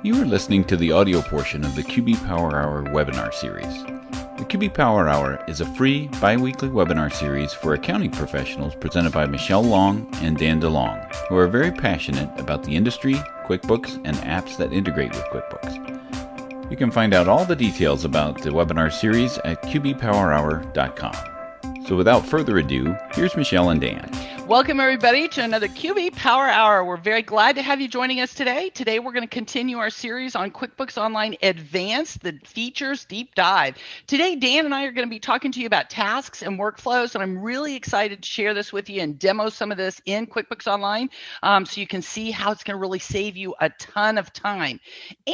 You are listening to the audio portion of the QB Power Hour webinar series. The QB Power Hour is a free biweekly webinar series for accounting professionals presented by Michelle Long and Dan DeLong, who are very passionate about the industry, QuickBooks, and apps that integrate with QuickBooks. You can find out all the details about the webinar series at qbpowerhour.com. So without further ado, here's Michelle and Dan. Welcome, everybody, to another QB Power Hour. We're very glad to have you joining us today. Today, we're going to continue our series on QuickBooks Online Advanced, the features deep dive. Today, Dan and I are going to be talking to you about tasks and workflows, and I'm really excited to share this with you and demo some of this in QuickBooks Online so you can see how it's going to really save you a ton of time.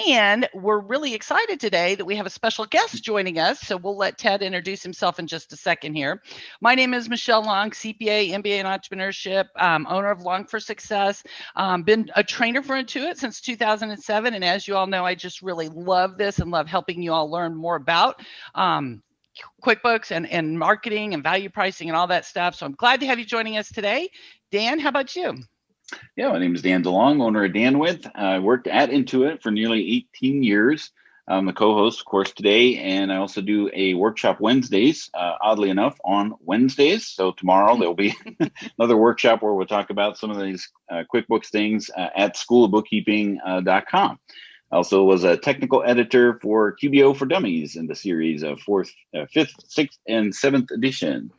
And we're really excited today that we have a special guest joining us, so we'll let Ted introduce himself in just a second here. My name is Michelle Long, CPA, MBA, and entrepreneur. Owner of Long for Success, been a trainer for Intuit since 2007. And as you all know, I just really love this and love helping you all learn more about QuickBooks and marketing and value pricing and all that stuff. So I'm glad to have you joining us today. Dan, how about you? Yeah, my name is Dan DeLong, owner of DanWith. I worked at Intuit for nearly 18 years. I'm the co-host, of course, today, and I also do a workshop Wednesdays, oddly enough, on Wednesdays. So tomorrow there'll be another workshop where we'll talk about some of these QuickBooks things at Schoolofbookkeeping.com. I also was a technical editor for QBO for Dummies in the series of 4th, 5th, 6th, and 7th edition.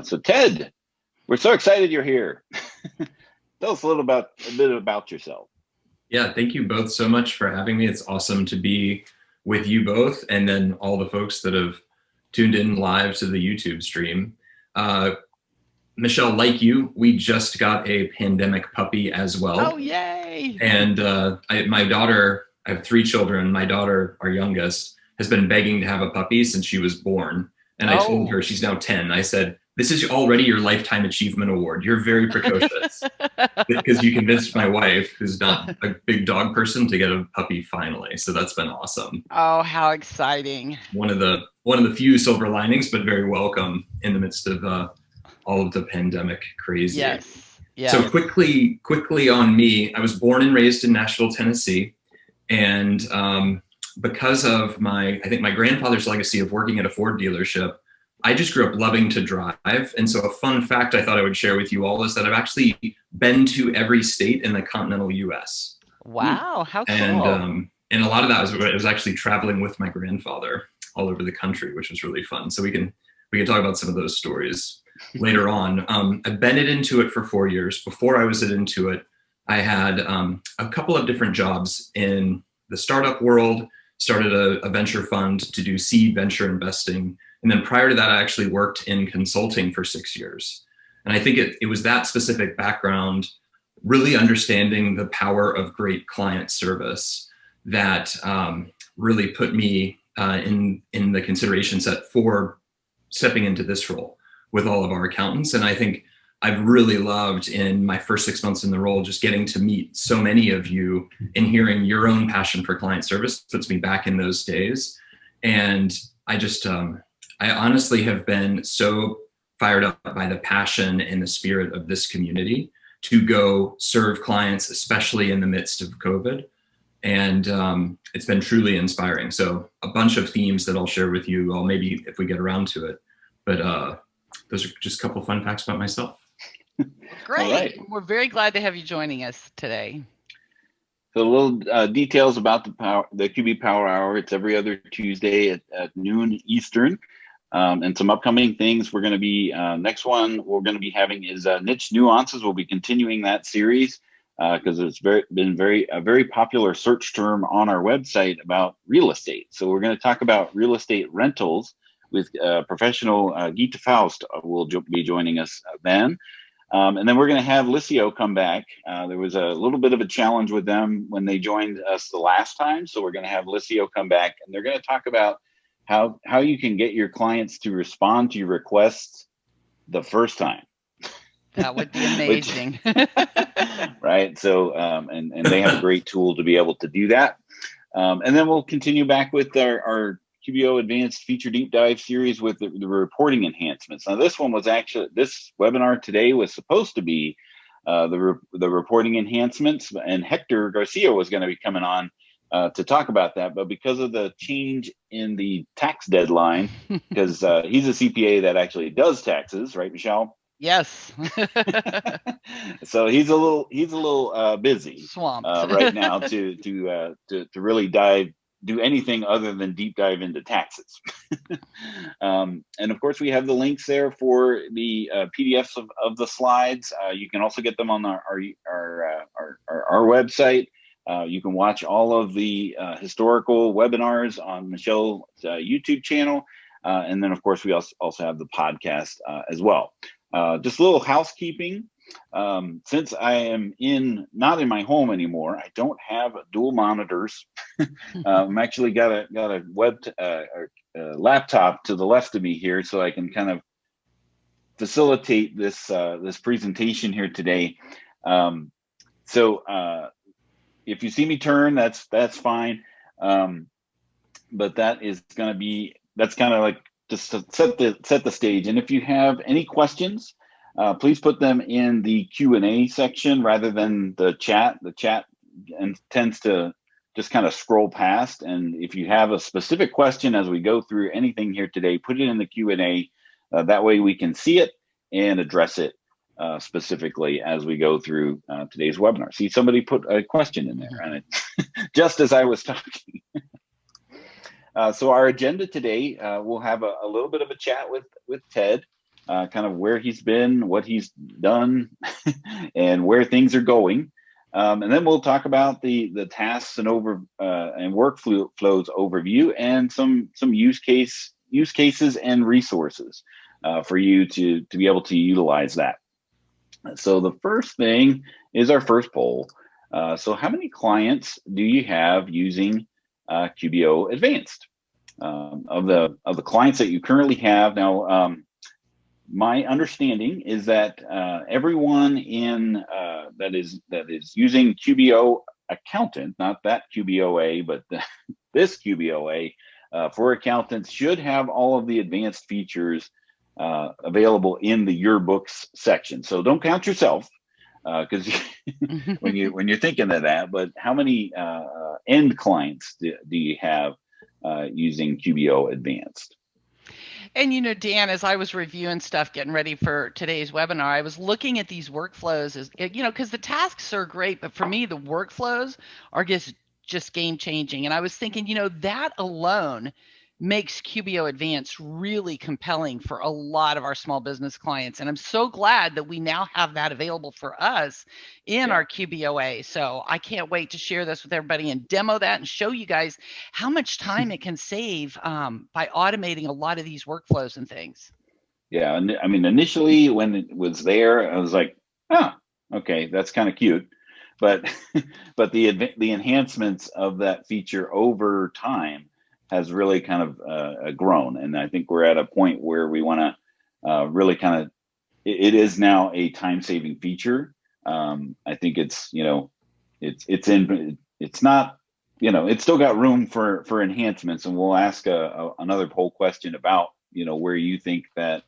So Ted, we're so excited you're here. Tell us a bit about yourself. Yeah, thank you both so much for having me. It's awesome to be with you both and then all the folks that have tuned in live to the YouTube stream. Michelle, like you, we just got a pandemic puppy as well. Oh, yay! And my daughter, I have 3 children. My daughter, our youngest, has been begging to have a puppy since she was born. And I told her, she's now 10, I said, this is already your Lifetime Achievement Award. You're very precocious. Because you convinced my wife, who's not a big dog person, to get a puppy finally. So that's been awesome. Oh, how exciting. One of the few silver linings, but very welcome in the midst of all of the pandemic crazy. Yes. So quickly on me, I was born and raised in Nashville, Tennessee. And because of my grandfather's legacy of working at a Ford dealership, I just grew up loving to drive. And so a fun fact I thought I would share with you all is that I've actually been to every state in the continental US. Wow, how cool. And a lot of that was actually traveling with my grandfather all over the country, which was really fun. So we can talk about some of those stories later on. I've been at Intuit for 4 years. Before I was at Intuit, I had a couple of different jobs in the startup world, started a venture fund to do seed venture investing. And then prior to that, I actually worked in consulting for 6 years. And I think it was that specific background, really understanding the power of great client service, that really put me in the consideration set for stepping into this role with all of our accountants. And I think I've really loved in my first 6 months in the role, just getting to meet so many of you and hearing your own passion for client service puts me back in those days. And I honestly have been so fired up by the passion and the spirit of this community to go serve clients, especially in the midst of COVID. And it's been truly inspiring. So a bunch of themes that I'll share with you all, maybe if we get around to it. But those are just a couple of fun facts about myself. Great. Right. We're very glad to have you joining us today. So a little details about the QB Power Hour. It's every other Tuesday at noon Eastern. And some upcoming things we're going to be, next one we're going to be having is niche nuances. We'll be continuing that series because it's been a very popular search term on our website about real estate. So we're going to talk about real estate rentals with professional Geeta Faust will be joining us then. And then we're going to have Licio come back. There was a little bit of a challenge with them when they joined us the last time. So we're going to have Licio come back, and they're going to talk about how you can get your clients to respond to your requests the first time. That would be amazing. Right. So, and they have a great tool to be able to do that. And then we'll continue back with our QBO Advanced Feature Deep Dive series with the reporting enhancements. Now, this webinar today was supposed to be the reporting enhancements, and Hector Garcia was going to be coming on to talk about that, but because of the change in the tax deadline, because he's a CPA that actually does taxes, right, Michelle? Yes. So he's a little busy Swamped right now to really do anything other than deep dive into taxes. And of course, we have the links there for the PDFs of the slides. You can also get them on our website. You can watch all of the historical webinars on Michelle's YouTube channel. And then, of course, we also have the podcast as well. Just a little housekeeping. Since I am not in my home anymore, I don't have dual monitors. I'm actually got a laptop to the left of me here, so I can kind of facilitate this presentation here today. So if you see me turn, that's fine. But that's kind of like just to set the stage. And if you have any questions, please put them in the Q&A section rather than the chat. The chat tends to just kind of scroll past. And if you have a specific question as we go through anything here today, put it in the Q&A. That way we can see it and address it specifically as we go through today's webinar. See, somebody put a question in there, and it, just as I was talking. So our agenda today, we'll have a little bit of a chat with Ted, kind of where he's been, what he's done, and where things are going. And then we'll talk about the tasks and workflows overview and some use cases and resources for you to be able to utilize that. So the first thing is our first poll. So how many clients do you have using QBO Advanced? Of the clients that you currently have now, my understanding is that everyone that is using QBO Accountant, not that QBOA, but this QBOA for accountants, should have all of the advanced features available in the Your Books section. So don't count yourself, because when you're thinking of that. But how many end clients do you have using QBO Advanced? And, Dan, as I was reviewing stuff, getting ready for today's webinar, I was looking at these workflows because the tasks are great, but for me, the workflows are just game changing. And I was thinking, that alone makes QBO Advanced really compelling for a lot of our small business clients. And I'm so glad that we now have that available for us in our QBOA. So I can't wait to share this with everybody and demo that and show you guys how much time it can save by automating a lot of these workflows and things. Yeah, and I mean, initially when it was there, I was like, oh, okay, that's kind of cute. But the enhancements of that feature over time has really kind of grown. And I think we're at a point where we want to really kind of, it is now a time-saving feature. I think it's not, it's still got room for enhancements, and we'll ask another poll question about, where you think that,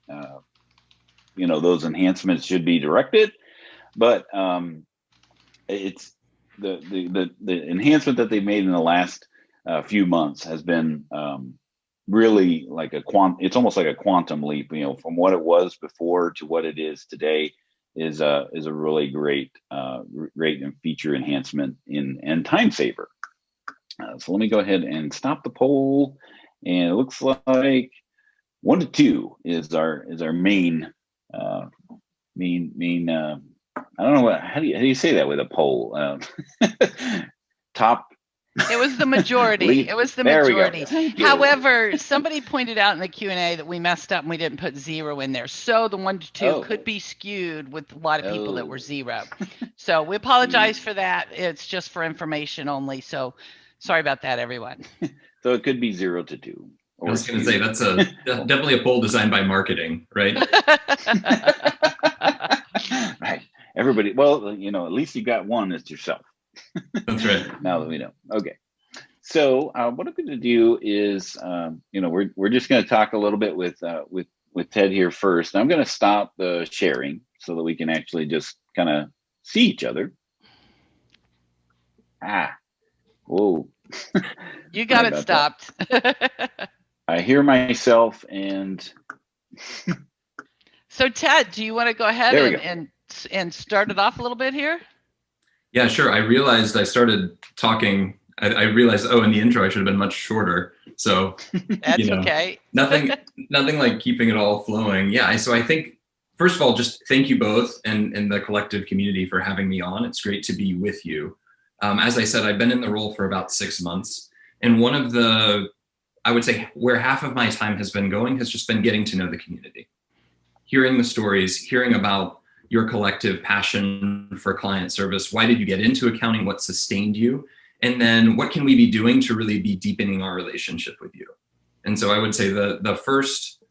those enhancements should be directed. But it's the enhancement that they made in the last few months has been really like it's almost like a quantum leap, from what it was before to what it is today is a really great feature enhancement and time saver. So let me go ahead and stop the poll, and it looks like 1 to 2 is our main I don't know how do you say that with a poll? Top. It was the majority. It was the majority. However, somebody pointed out in the Q&A that we messed up and we didn't put 0 in there. So the 1 to 2 could be skewed with a lot of people that were 0. So we apologize for that. It's just for information only. So sorry about that, everyone. So it could be 0 to 2. I was going to say that's definitely a poll designed by marketing, right? Right. Everybody. Well, at least you got one. It's yourself. That's right. Now that we know. Okay. So what I'm going to do is, we're just going to talk a little bit with Ted here first. I'm going to stop the sharing so that we can actually just kind of see each other. Whoa. You got it stopped. I hear myself and. So Ted, do you want to go ahead and start it off a little bit here? Yeah, sure. I realized I started talking. I realized, in the intro I should have been much shorter. So that's okay. nothing like keeping it all flowing. Yeah. So I think, first of all, just thank you both and the collective community for having me on. It's great to be with you. As I said, I've been in the role for about 6 months, and one of I would say where half of my time has been going has just been getting to know the community, hearing the stories, hearing about your collective passion for client service. Why did you get into accounting? What sustained you? And then what can we be doing to really be deepening our relationship with you? And so I would say the first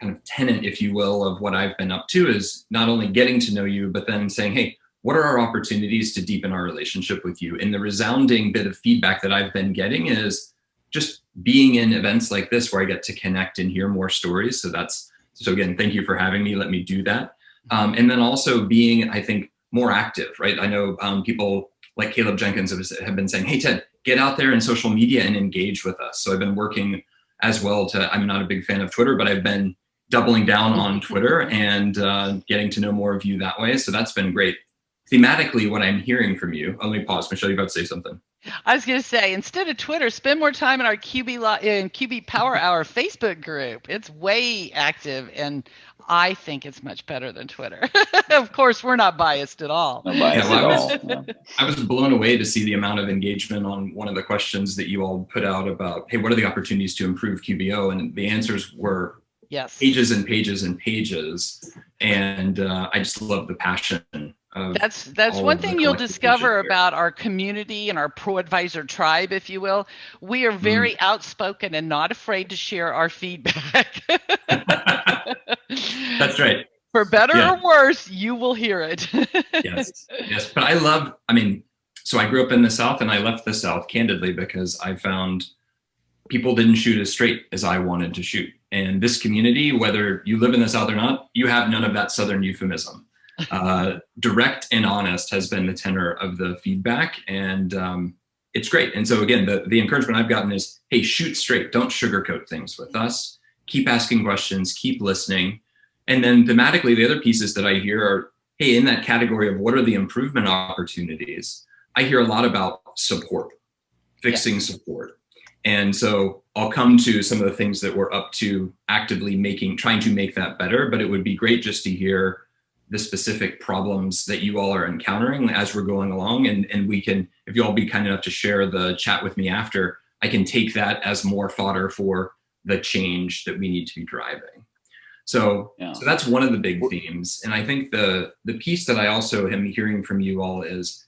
kind of tenet, if you will, of what I've been up to is not only getting to know you, but then saying, hey, what are our opportunities to deepen our relationship with you? And the resounding bit of feedback that I've been getting is just being in events like this where I get to connect and hear more stories. So again, thank you for having me. Let me do that. And then also being, I think, more active, right? I know people like Caleb Jenkins have been saying, hey, Ted, get out there in social media and engage with us. So I've been working as well I'm not a big fan of Twitter, but I've been doubling down on Twitter and getting to know more of you that way. So that's been great. Thematically, what I'm hearing from you, let me pause. Michelle, you're about to say something. I was going to say, instead of Twitter, spend more time in our QB Power Hour Facebook group. It's way active, and I think it's much better than Twitter. Of course, we're not biased at all. Not biased at all. I was blown away to see the amount of engagement on one of the questions that you all put out about, hey, what are the opportunities to improve QBO? And the answers were pages and pages and pages. And I just love the passion. That's one thing you'll discover about our community and our ProAdvisor tribe, if you will. We are very outspoken and not afraid to share our feedback. That's right. For better or worse, you will hear it. Yes. But so I grew up in the South and I left the South candidly because I found people didn't shoot as straight as I wanted to shoot. And this community, whether you live in the South or not, you have none of that Southern euphemism. Direct and honest has been the tenor of the feedback, and it's great. And so again, the encouragement I've gotten is, hey, shoot straight. Don't sugarcoat things with us. Keep asking questions, keep listening. And then thematically, the other pieces that I hear are, hey, in that category of what are the improvement opportunities, I hear a lot about support, fixing support. And so I'll come to some of the things that we're up to actively trying to make that better, but it would be great just to hear the specific problems that you all are encountering as we're going along. And we can, if you all be kind enough to share the chat with me after, I can take that as more fodder for the change that we need to be driving. So that's one of the big themes. And I think the piece that I also am hearing from you all is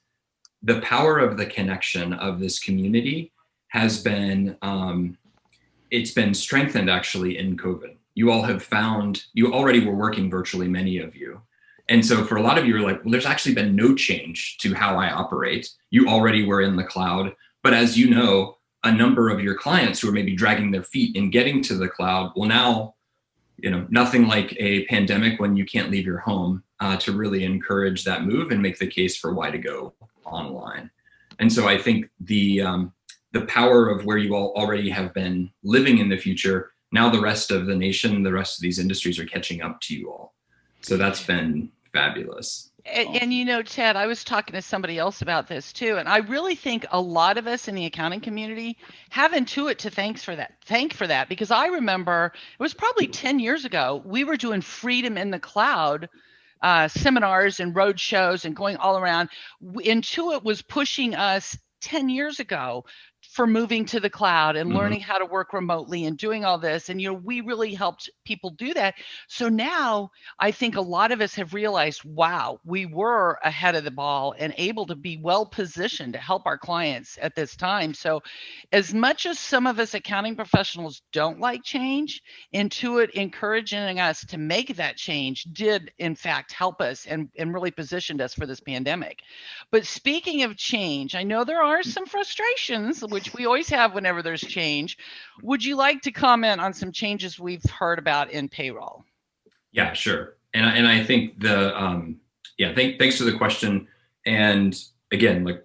the power of the connection of this community has been, it's been strengthened actually in COVID. You all have found, you already were working virtually, many of you. And so for a lot of you are like, well, there's actually been no change to how I operate. You already were in the cloud. But as you know, a number of your clients who are maybe dragging their feet in getting to the cloud, well, now, nothing like a pandemic when you can't leave your home to really encourage that move and make the case for why to go online. And so I think the power of where you all already have been living in the future, now the rest of the nation, the rest of these industries are catching up to you all. So that's been fabulous. And Ted, I was talking to somebody else about this too. And I really think a lot of us in the accounting community have Intuit to thank for that, because I remember it was probably 10 years ago, we were doing Freedom in the Cloud seminars and road shows and going all around. Intuit was pushing us 10 years ago for moving to the cloud and learning how to work remotely and doing all this. And, we really helped people do that. So now I think a lot of us have realized, wow, we were ahead of the ball and able to be well positioned to help our clients at this time. So as much as some of us accounting professionals don't like change, Intuit encouraging us to make that change did in fact help us and really positioned us for this pandemic. But speaking of change, I know there are some frustrations, which we always have whenever there's change. Would you like to comment on some changes we've heard about in payroll? Yeah, sure. And I think thanks for the question. And again,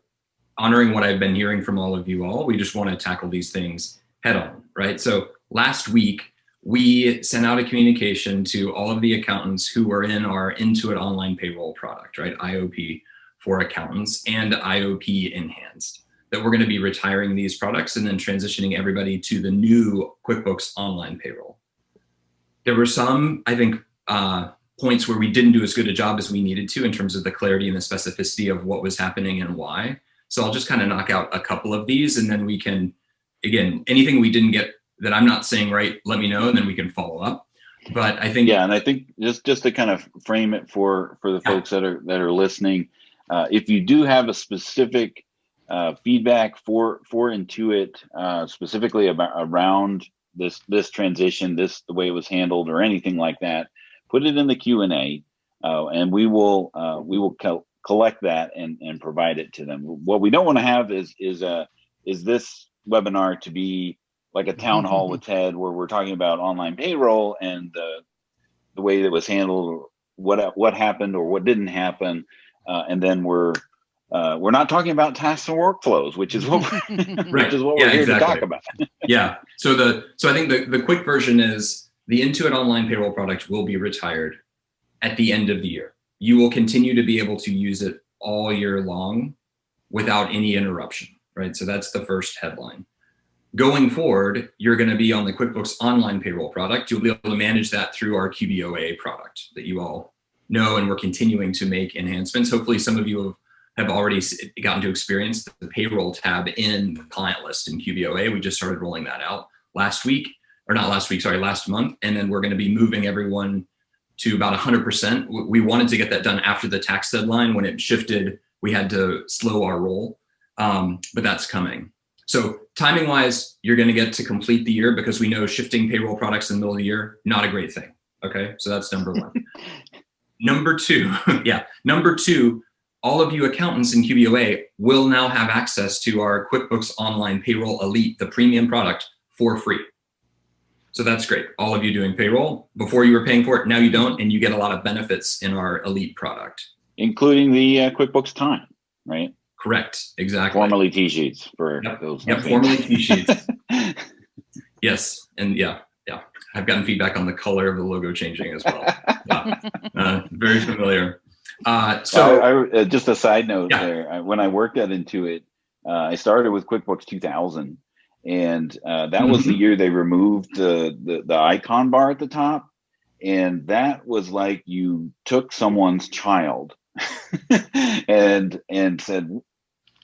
honoring what I've been hearing from all of you all, we just want to tackle these things head on, right? So last week, we sent out a communication to all of the accountants who were in our Intuit online payroll product, right? IOP for accountants and IOP enhanced, that we're going to be retiring these products and then transitioning everybody to the new QuickBooks online payroll. There were some, I think, points where we didn't do as good a job as we needed to in terms of the clarity and the specificity of what was happening and why. So I'll just kind of knock out a couple of these, and then we can, again, anything we didn't get that I'm not saying right, let me know, and then we can follow up. But I think, yeah, and I think just to kind of frame it for the folks that are listening, if you do have a specific feedback for Intuit, specifically around this transition, the way it was handled, or anything like that, put it in the Q&A, and we will collect that and provide it to them. What we don't want to have is this webinar to be like a town hall with Ted, where we're talking about online payroll and the way that it was handled, what happened or what didn't happen, and then we're not talking about tasks and workflows, which is what we're here to talk about. Yeah. So I think the quick version is the Intuit online payroll product will be retired at the end of the year. You will continue to be able to use it all year long without any interruption, right? So that's the first headline. Going forward, you're going to be on the QuickBooks online payroll product. You'll be able to manage that through our QBOA product that you all know, and we're continuing to make enhancements. Hopefully some of you have already gotten to experience the payroll tab in the client list in QBOA. We just started rolling that out last month. And then we're going to be moving everyone to about 100%. We wanted to get that done after the tax deadline. When it shifted, we had to slow our roll, but that's coming. So timing wise, you're going to get to complete the year, because we know shifting payroll products in the middle of the year, not a great thing. Okay. So that's number one. Number two, all of you accountants in QBOA will now have access to our QuickBooks Online Payroll Elite, the premium product, for free. So that's great. All of you doing payroll, before you were paying for it, now you don't, and you get a lot of benefits in our Elite product. Including the QuickBooks Time, right? Correct. Exactly. Formerly T-sheets for those. Yep. Formerly T-sheets. Yes. And yeah. I've gotten feedback on the color of the logo changing as well. Yeah. Very familiar. So just a side note there. When I worked at Intuit, I started with QuickBooks 2000, and that was the year they removed the icon bar at the top, and that was like you took someone's child and said,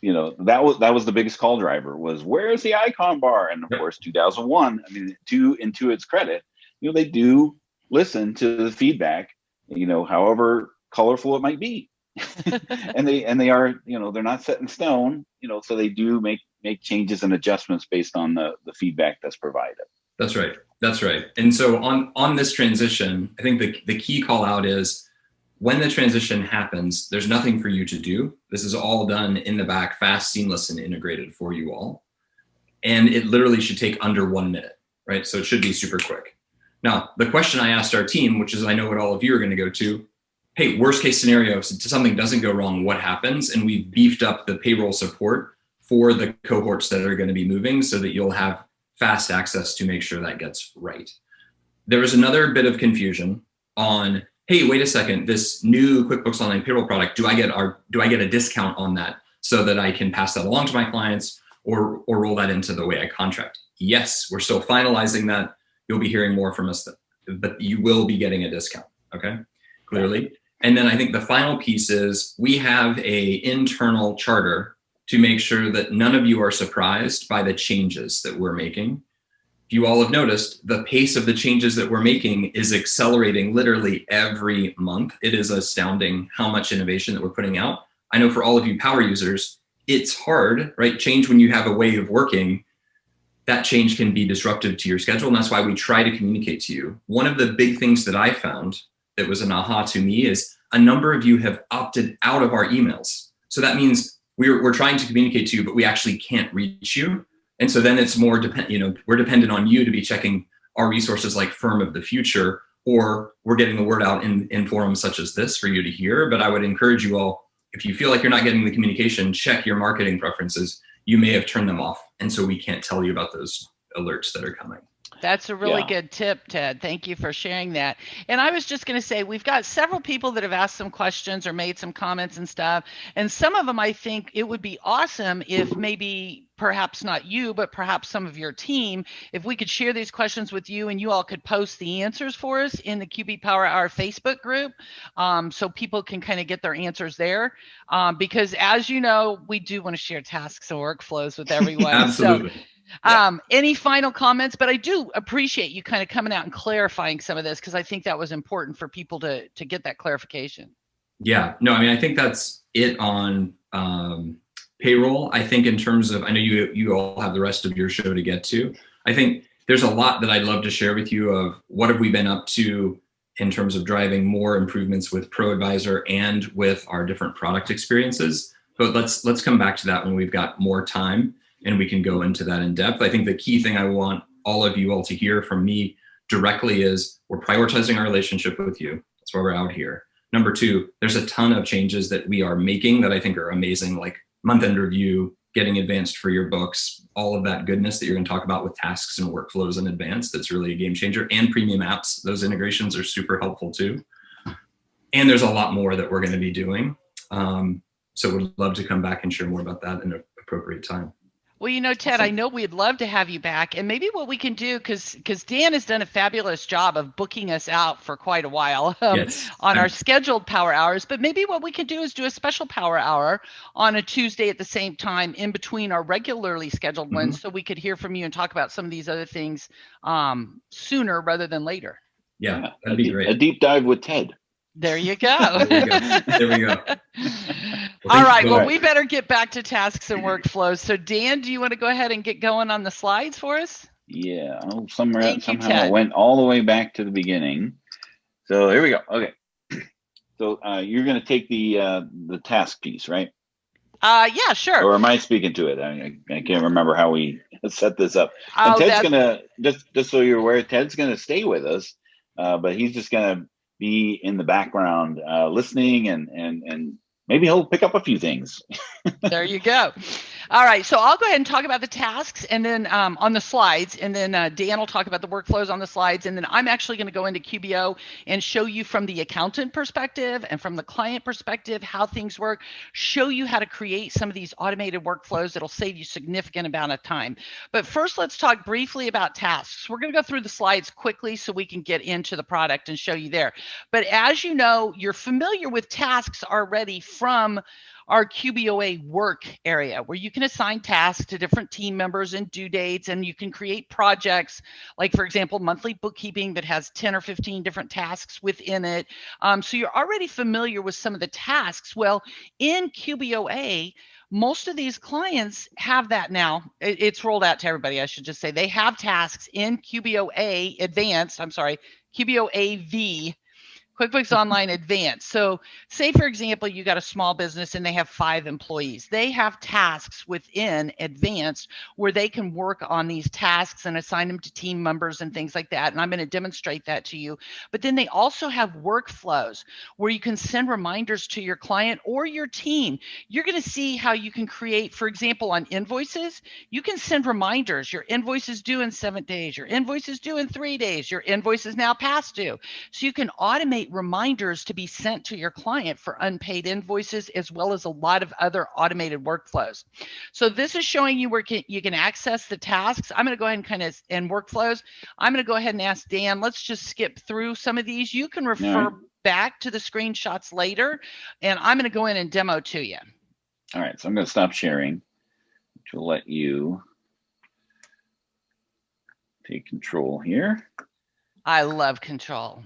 that was the biggest call driver, was where's the icon bar? And of course, 2001. I mean, to Intuit's credit, they do listen to the feedback, however colorful it might be, and they are, they're not set in stone, so they do make changes and adjustments based on the feedback that's provided. That's right. And so on this transition, I think the key call out is, when the transition happens, there's nothing for you to do. This is all done in the back, fast, seamless, and integrated for you all. And it literally should take under 1 minute, right? So it should be super quick. Now, the question I asked our team, which is I know what all of you are going to go to, hey, worst case scenario, if something doesn't go wrong, what happens? And we've beefed up the payroll support for the cohorts that are going to be moving, so that you'll have fast access to make sure that gets right. There was another bit of confusion on, hey, wait a second, this new QuickBooks Online Payroll product, do I get a discount on that so that I can pass that along to my clients or roll that into the way I contract? Yes, we're still finalizing that. You'll be hearing more from us, but you will be getting a discount, okay? Clearly. And then I think the final piece is, we have a internal charter to make sure that none of you are surprised by the changes that we're making. You all have noticed the pace of the changes that we're making is accelerating literally every month. It is astounding how much innovation that we're putting out. I know for all of you power users, it's hard, right? Change when you have a way of working, that change can be disruptive to your schedule. And that's why we try to communicate to you. One of the big things that I found that was an aha to me is a number of you have opted out of our emails. So that means we're trying to communicate to you, but we actually can't reach you. And so then it's more we're dependent on you to be checking our resources like Firm of the Future, or we're getting the word out in forums such as this for you to hear. But I would encourage you all, if you feel like you're not getting the communication, check your marketing preferences. You may have turned them off. And so we can't tell you about those alerts that are coming. That's a really good tip, Ted. Thank you for sharing that. And I was just going to say, we've got several people that have asked some questions or made some comments and stuff. And some of them, I think it would be awesome if maybe perhaps not you, but perhaps some of your team, if we could share these questions with you and you all could post the answers for us in the QB Power Hour Facebook group, so people can kind of get their answers there. Because as you know, we do want to share tasks and workflows with everyone. Absolutely. So, any final comments? But I do appreciate you kind of coming out and clarifying some of this, because I think that was important for people to get that clarification. Yeah, no, I mean, I think that's it on payroll. I think in terms of, I know you all have the rest of your show to get to. I think there's a lot that I'd love to share with you of what have we been up to in terms of driving more improvements with ProAdvisor and with our different product experiences. But let's come back to that when we've got more time and we can go into that in depth. I think the key thing I want all of you all to hear from me directly is we're prioritizing our relationship with you. That's why we're out here. Number two, there's a ton of changes that we are making that I think are amazing, like month-end review, getting advanced for your books, all of that goodness that you're going to talk about with tasks and workflows in advance. That's really a game changer. And premium apps, those integrations are super helpful too. And there's a lot more that we're going to be doing. So we'd love to come back and share more about that in an appropriate time. Well, you know, Ted, I know we'd love to have you back. And maybe what we can do, because Dan has done a fabulous job of booking us out for quite a while on our scheduled power hours. But maybe what we can do is do a special power hour on a Tuesday at the same time in between our regularly scheduled ones, so we could hear from you and talk about some of these other things sooner rather than later. Yeah, that'd be great. A deep dive with Ted. There you go. There we go. All right. Well, we better get back to tasks and workflows. So, Dan, do you want to go ahead and get going on the slides for us? Yeah. Somehow I went all the way back to the beginning. So here we go. Okay. So you're going to take the task piece, right? Yeah, sure. Or am I speaking to it? I can't remember how we set this up. And Ted's going to, just so you're aware, Ted's going to stay with us, but he's just going to be in the background listening and maybe he'll pick up a few things. There you go. All right. So I'll go ahead and talk about the tasks and then on the slides, and then Dan will talk about the workflows on the slides. And then I'm actually going to go into QBO and show you from the accountant perspective and from the client perspective how things work, show you how to create some of these automated workflows that'll save you significant amount of time. But first, let's talk briefly about tasks. We're going to go through the slides quickly so we can get into the product and show you there. But as you know, you're familiar with tasks already from our QBOA work area, where you can assign tasks to different team members and due dates, and you can create projects like, for example, monthly bookkeeping that has 10 or 15 different tasks within it. So you're already familiar with some of the tasks. Well, in QBOA, most of these clients have that now. It's rolled out to everybody. I should just say they have tasks in QBOA Advanced. QBOA V, QuickBooks Online Advanced. So say, for example, you got a small business and they have 5 employees. They have tasks within Advanced where they can work on these tasks and assign them to team members and things like that. And I'm going to demonstrate that to you. But then they also have workflows where you can send reminders to your client or your team. You're going to see how you can create, for example, on invoices, you can send reminders. Your invoice is due in 7 days. Your invoice is due in 3 days. Your invoice is now past due. So you can automate reminders to be sent to your client for unpaid invoices, as well as a lot of other automated workflows. So this is showing you where you can access the tasks. I'm going to go ahead and workflows. I'm going to go ahead and ask Dan, let's just skip through some of these. You can refer back to the screenshots later, and I'm going to go in and demo to you. All right, so I'm going to stop sharing, which will let you take control here. I love control.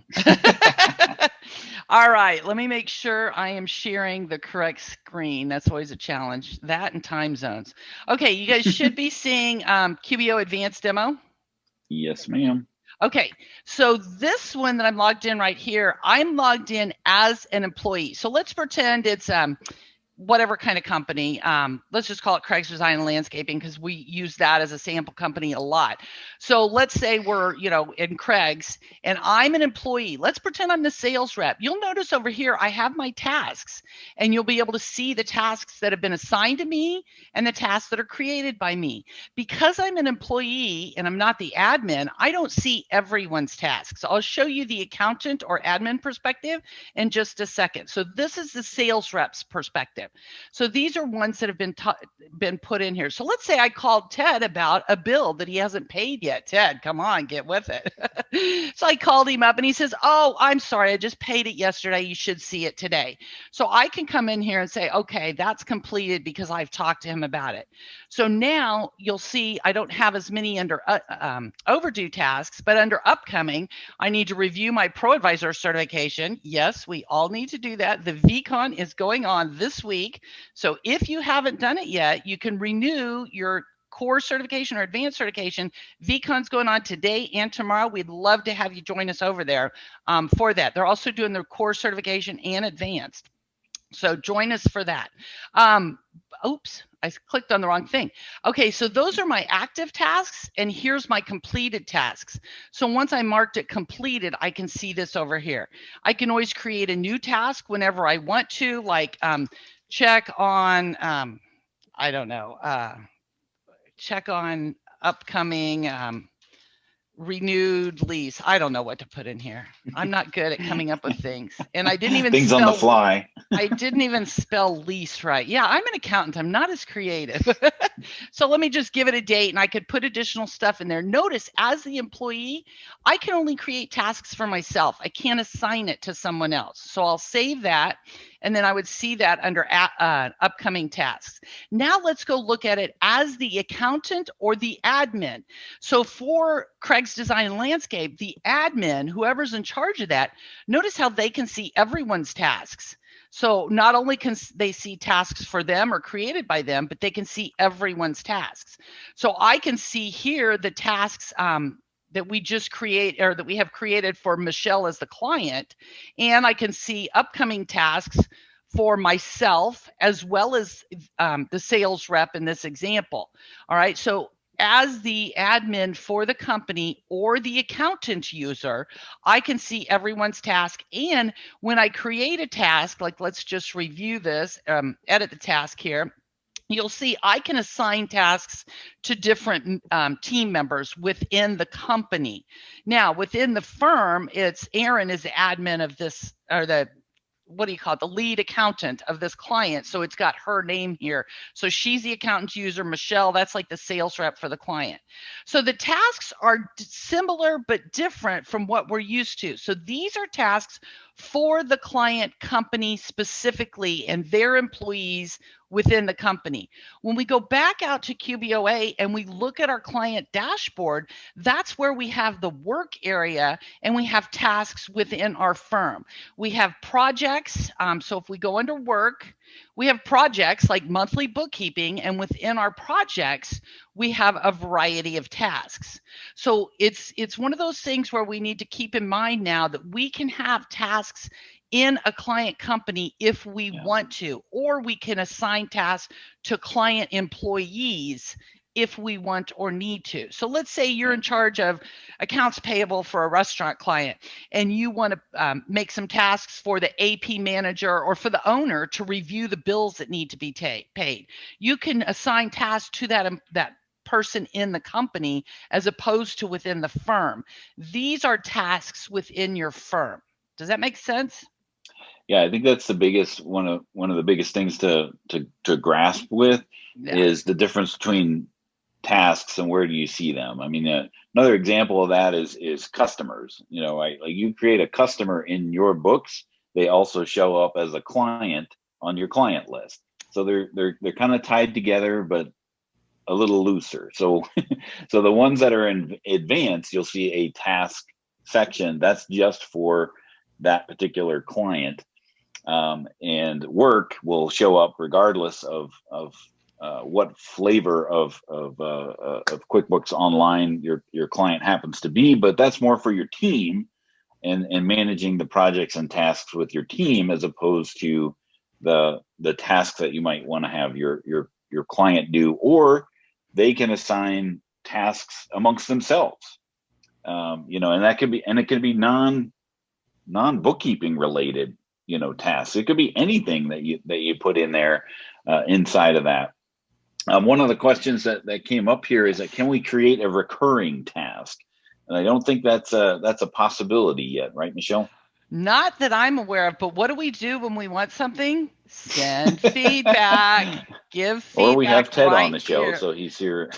All right, let me make sure I am sharing the correct screen. That's always a challenge. That and time zones. Okay, you guys should be seeing QBO Advanced demo. Yes, ma'am. Okay, so this one that I'm logged in right here, I'm logged in as an employee. So let's pretend it's whatever kind of company, let's just call it Craig's Design and Landscaping because we use that as a sample company a lot. So let's say we're, in Craig's and I'm an employee. Let's pretend I'm the sales rep. You'll notice over here, I have my tasks and you'll be able to see the tasks that have been assigned to me and the tasks that are created by me. Because I'm an employee and I'm not the admin, I don't see everyone's tasks. I'll show you the accountant or admin perspective in just a second. So this is the sales rep's perspective. So these are ones that have been put in here. So let's say I called Ted about a bill that he hasn't paid yet. Ted, come on, get with it. So I called him up and he says, oh, I'm sorry, I just paid it yesterday. You should see it today. So I can come in here and say, okay, that's completed because I've talked to him about it. So now you'll see I don't have as many under overdue tasks, but under upcoming, I need to review my ProAdvisor certification. Yes, we all need to do that. The VCon is going on this week. So if you haven't done it yet, you can renew your core certification or advanced certification. VCon's going on today and tomorrow. We'd love to have you join us over there for that. They're also doing their core certification and advanced. So join us for that. Oops, I clicked on the wrong thing. Okay, so those are my active tasks, and here's my completed tasks. So once I marked it completed, I can see this over here. I can always create a new task whenever I want to, like check on, I don't know, check on upcoming renewed lease. I don't know what to put in here. I'm not good at coming up with things. And I didn't even things on the fly. I didn't even spell lease right. Yeah, I'm an accountant. I'm not as creative. So let me just give it a date and I could put additional stuff in there. Notice as the employee, I can only create tasks for myself. I can't assign it to someone else. So I'll save that. And then I would see that under upcoming tasks. Now let's go look at it as the accountant or the admin. So for Craig's Design and Landscape, the admin, whoever's in charge of that, notice how they can see everyone's tasks. So not only can they see tasks for them or created by them, but they can see everyone's tasks. So I can see here the tasks that we just create or that we have created for Michelle as the client. And I can see upcoming tasks for myself as well as the sales rep in this example. All right. So as the admin for the company or the accountant user, I can see everyone's task. And when I create a task, like let's just review this, edit the task here. You'll see I can assign tasks to different team members within the company. Now, within the firm, it's Erin is the admin of this, or the, what do you call it, the lead accountant of this client. So it's got her name here. So she's the accountant user. Michelle, that's like the sales rep for the client. So the tasks are similar but different from what we're used to. So these are tasks for the client company specifically and their employees within the company. When we go back out to QBOA and we look at our client dashboard, that's where we have the work area and we have tasks within our firm. We have projects. So if we go under work, we have projects like monthly bookkeeping, and within our projects, we have a variety of tasks. So it's one of those things where we need to keep in mind now that we can have tasks in a client company if we want to, or we can assign tasks to client employees if we want or need to. So let's say you're in charge of accounts payable for a restaurant client and you want to make some tasks for the AP manager or for the owner to review the bills that need to be paid. You can assign tasks to that person in the company as opposed to within the firm. These are tasks within your firm. Does that make sense? Yeah, I think that's the biggest one of the biggest things to grasp with is the difference between tasks and where do you see them. I mean, another example of that is customers. You know, like you create a customer in your books, they also show up as a client on your client list. So they're kind of tied together, but a little looser. So so the ones that are in advanced, you'll see a task section that's just for that particular client. And work will show up regardless of what flavor of QuickBooks Online your client happens to be, but that's more for your team and managing the projects and tasks with your team as opposed to the tasks that you might want to have your client do, or they can assign tasks amongst themselves. And that could be, and it could be non bookkeeping related, tasks. It could be anything that you put in there inside of that. One of the questions that came up here is that, can we create a recurring task? And I don't think that's a possibility yet, right, Michelle? Not that I'm aware of, but what do we do when we want something? Send feedback, give feedback. Or we have Ted right on the show, here. so he's here.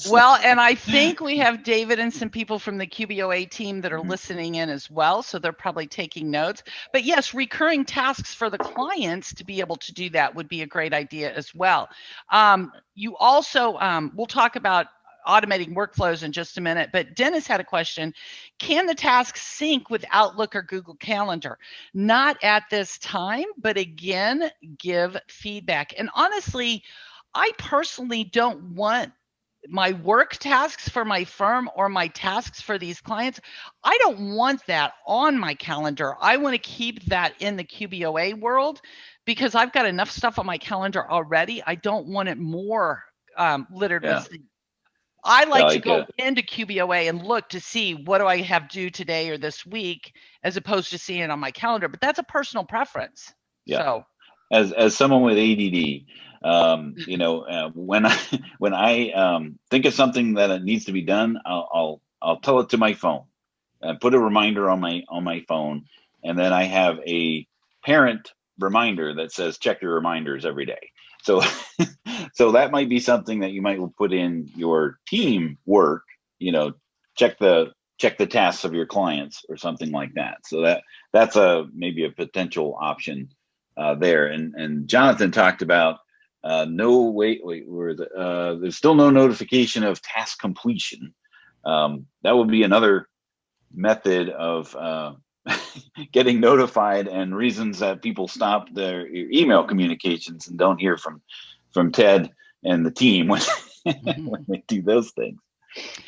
Well, and I think we have David and some people from the QBOA team that are listening in as well, so they're probably taking notes. But yes, recurring tasks for the clients to be able to do that would be a great idea as well. You also, we'll talk about automating workflows in just a minute, but Dennis had a question. Can the tasks sync with Outlook or Google Calendar? Not at this time, but again, give feedback. And honestly, I personally don't want my work tasks for my firm or my tasks for these clients. I don't want that on my calendar. I want to keep that in the QBOA world because I've got enough stuff on my calendar already. I don't want it more littered with things. I like to go into QBOA and look to see what do I have due today or this week, as opposed to seeing it on my calendar. But that's a personal preference. Yeah. So, as someone with ADD, when I think of something that it needs to be done, I'll tell it to my phone and put a reminder on my phone, and then I have a parent reminder that says check your reminders every day. So that might be something that you might put in your team work, check the tasks of your clients or something like that. So that's maybe a potential option there. And Jonathan talked about there's still no notification of task completion. That would be another method of getting notified, and reasons that people stop their email communications and don't hear from Ted and the team when they do those things.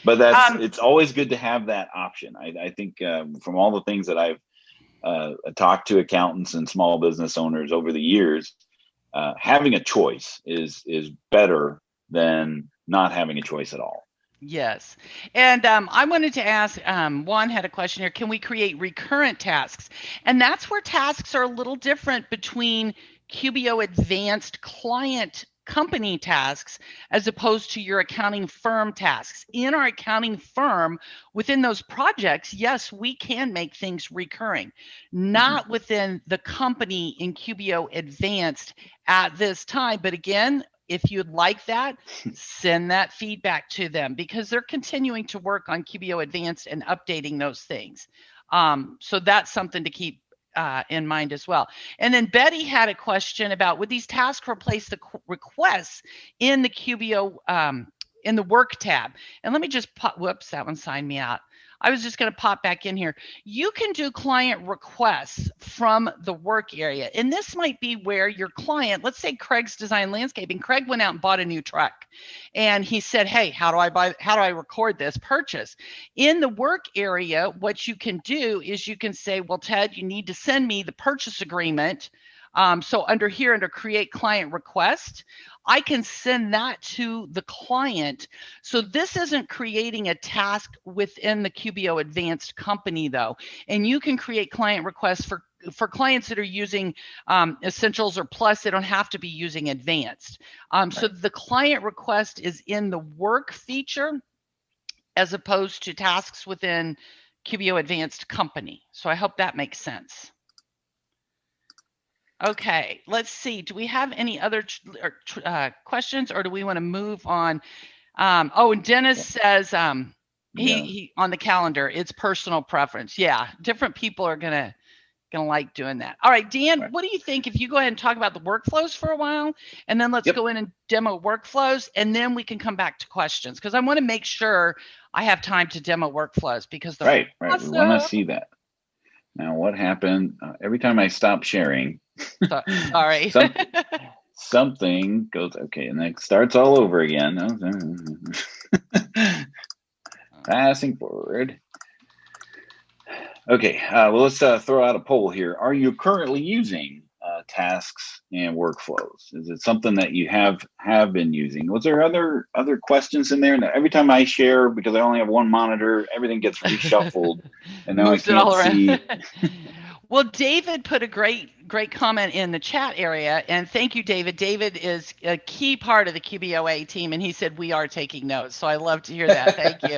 But it's always good to have that option. I think from all the things that I've talked to accountants and small business owners over the years, having a choice is better than not having a choice at all. Yes. And I wanted to ask, Juan had a question here. Can we create recurrent tasks? And that's where tasks are a little different between QBO advanced client company tasks as opposed to your accounting firm tasks. In our accounting firm, within those projects, yes, we can make things recurring, not within the company in QBO advanced at this time. But again, if you'd like that, send that feedback to them because they're continuing to work on QBO Advanced and updating those things. So that's something to keep in mind as well. And then Betty had a question about, would these tasks replace the requests in the QBO in the work tab? And let me just pop, whoops, that one signed me out. I was just going to pop back in here. You can do client requests from the work area. And this might be where your client, let's say Craig's Design Landscaping, Craig went out and bought a new truck. And he said, hey, how do I record this purchase? In the work area, what you can do is you can say, well, Ted, you need to send me the purchase agreement. So under here, under create client request, I can send that to the client. So this isn't creating a task within the QBO Advanced company though. And you can create client requests for clients that are using Essentials or Plus. They don't have to be using Advanced. So the client request is in the work feature as opposed to tasks within QBO Advanced company. So I hope that makes sense. Okay, let's see. Do we have any other questions, or do we want to move on? And Dennis says he on the calendar, it's personal preference. Yeah, different people are gonna like doing that. All right, Dan, what do you think if you go ahead and talk about the workflows for a while, and then let's go in and demo workflows, and then we can come back to questions, because I want to make sure I have time to demo workflows because they're awesome. We want to see that. Now, what happened? Every time I stop sharing, sorry. Something goes, okay, and it starts all over again. Passing forward. Okay, well, let's throw out a poll here. Are you currently using tasks and workflows? Is it something that you have been using? Was there other questions in there? Now, every time I share, because I only have one monitor, everything gets reshuffled, and now I Moves it all can't around. see. Well, David put a great comment in the chat area, and thank you, David. David is a key part of the QBOA team, and he said we are taking notes. So I love to hear that. Thank you.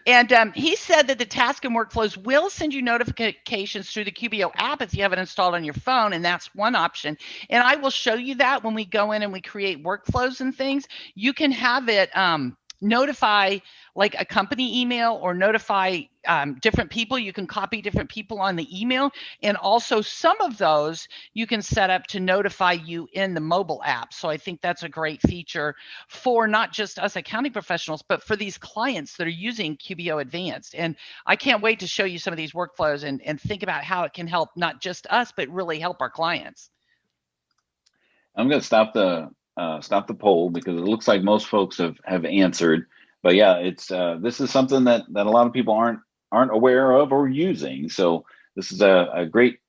And he said that the task and workflows will send you notifications through the QBO app if you have it installed on your phone, and that's one option. And I will show you that when we go in and we create workflows and things. You can have it notify like a company email or notify different people. You can copy different people on the email. And also some of those you can set up to notify you in the mobile app. So I think that's a great feature for not just us accounting professionals, but for these clients that are using QBO Advanced. And I can't wait to show you some of these workflows and think about how it can help not just us, but really help our clients. I'm going to stop the poll because it looks like most folks have answered. But yeah, it's this is something that a lot of people aren't aware of or using. So this is a great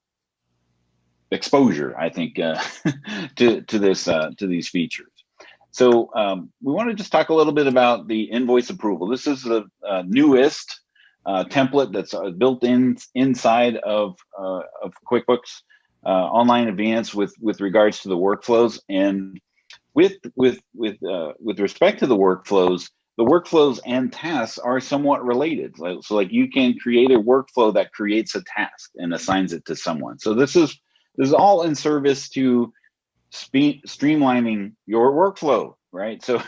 exposure, I think, to these features. So we want to just talk a little bit about the invoice approval. This is the newest template that's built inside of QuickBooks Online Advanced with regards to the workflows. And with respect to the workflows and tasks are somewhat related. So like you can create a workflow that creates a task and assigns it to someone. So this is all in service to streamlining your workflow, right? So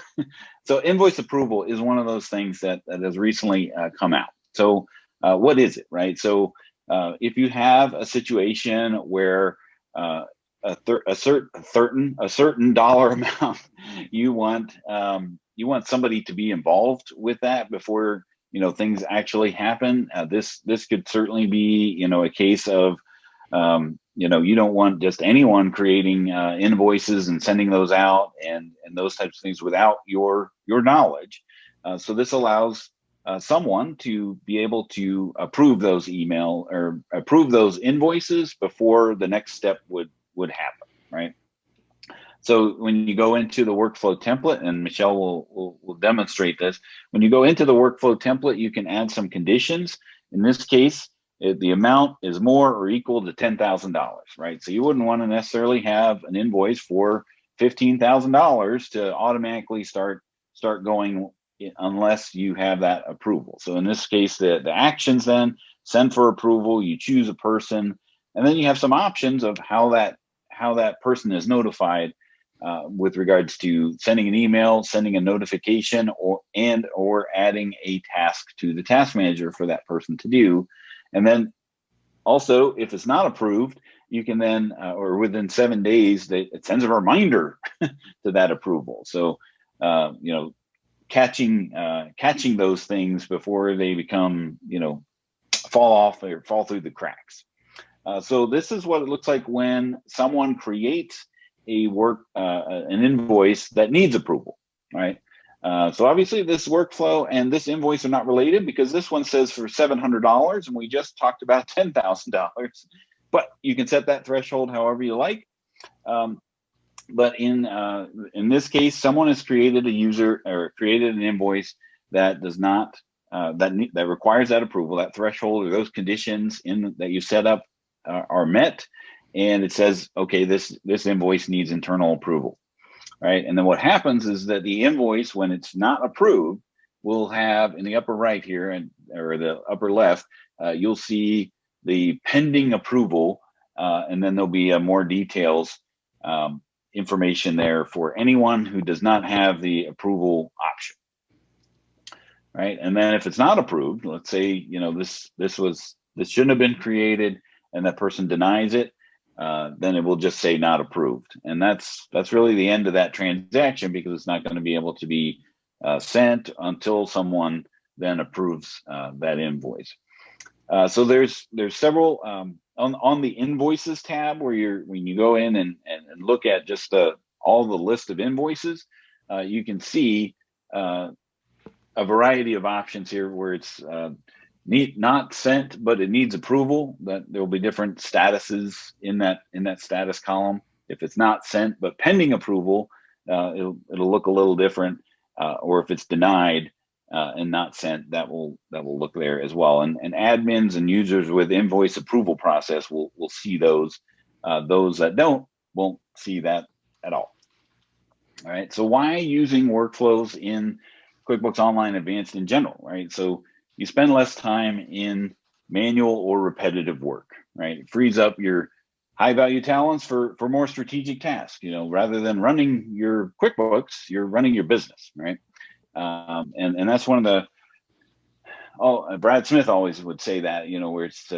invoice approval is one of those things that has recently come out. So what is it, right? So if you have a situation where a certain dollar amount you want somebody to be involved with that before things actually happen, this could certainly be a case of you don't want just anyone creating invoices and sending those out and those types of things without your knowledge. So this allows someone to be able to approve those email or approve those invoices before the next step would happen, right? So when you go into the workflow template, and Michelle will demonstrate this, when you go into the workflow template, you can add some conditions. In this case, the amount is more or equal to $10,000, right? So you wouldn't want to necessarily have an invoice for $15,000 to automatically start going unless you have that approval. So in this case, the actions then send for approval, you choose a person, and then you have some options of how that person is notified with regards to sending an email, sending a notification, or adding a task to the task manager for that person to do. And then also, if it's not approved, you can then, or within 7 days, it sends a reminder to that approval. So, catching those things before they become, fall off or fall through the cracks. So this is what it looks like when someone creates an invoice that needs approval, right? So obviously this workflow and this invoice are not related because this one says for $700 and we just talked about $10,000, but you can set that threshold however you like. But in this case, someone has created an invoice that does not, that requires that approval, that threshold or those conditions that you set up are met. And it says, okay, this invoice needs internal approval, right? And then what happens is that the invoice, when it's not approved, will have in the upper right here or the upper left, you'll see the pending approval, and then there'll be more details, information there for anyone who does not have the approval option, right? And then if it's not approved, let's say this shouldn't have been created, and that person denies it. Then it will just say not approved. And that's really the end of that transaction because it's not going to be able to be sent until someone then approves that invoice. So there's several on the invoices tab when you go in and look at just all the list of invoices, you can see a variety of options here where it's not sent, but it needs approval. That there will be different statuses in that status column If it's not sent but pending approval, it'll look a little different. Or if it's denied and not sent, that will look there as well. And admins and users with invoice approval process will see those. Those that don't won't see that at all. All right. So why using workflows in QuickBooks Online Advanced in general, right? So you spend less time in manual or repetitive work, right? It frees up your high value talents for more strategic tasks. Rather than running your QuickBooks, you're running your business, right? And that's one of the, Brad Smith always would say that, where it's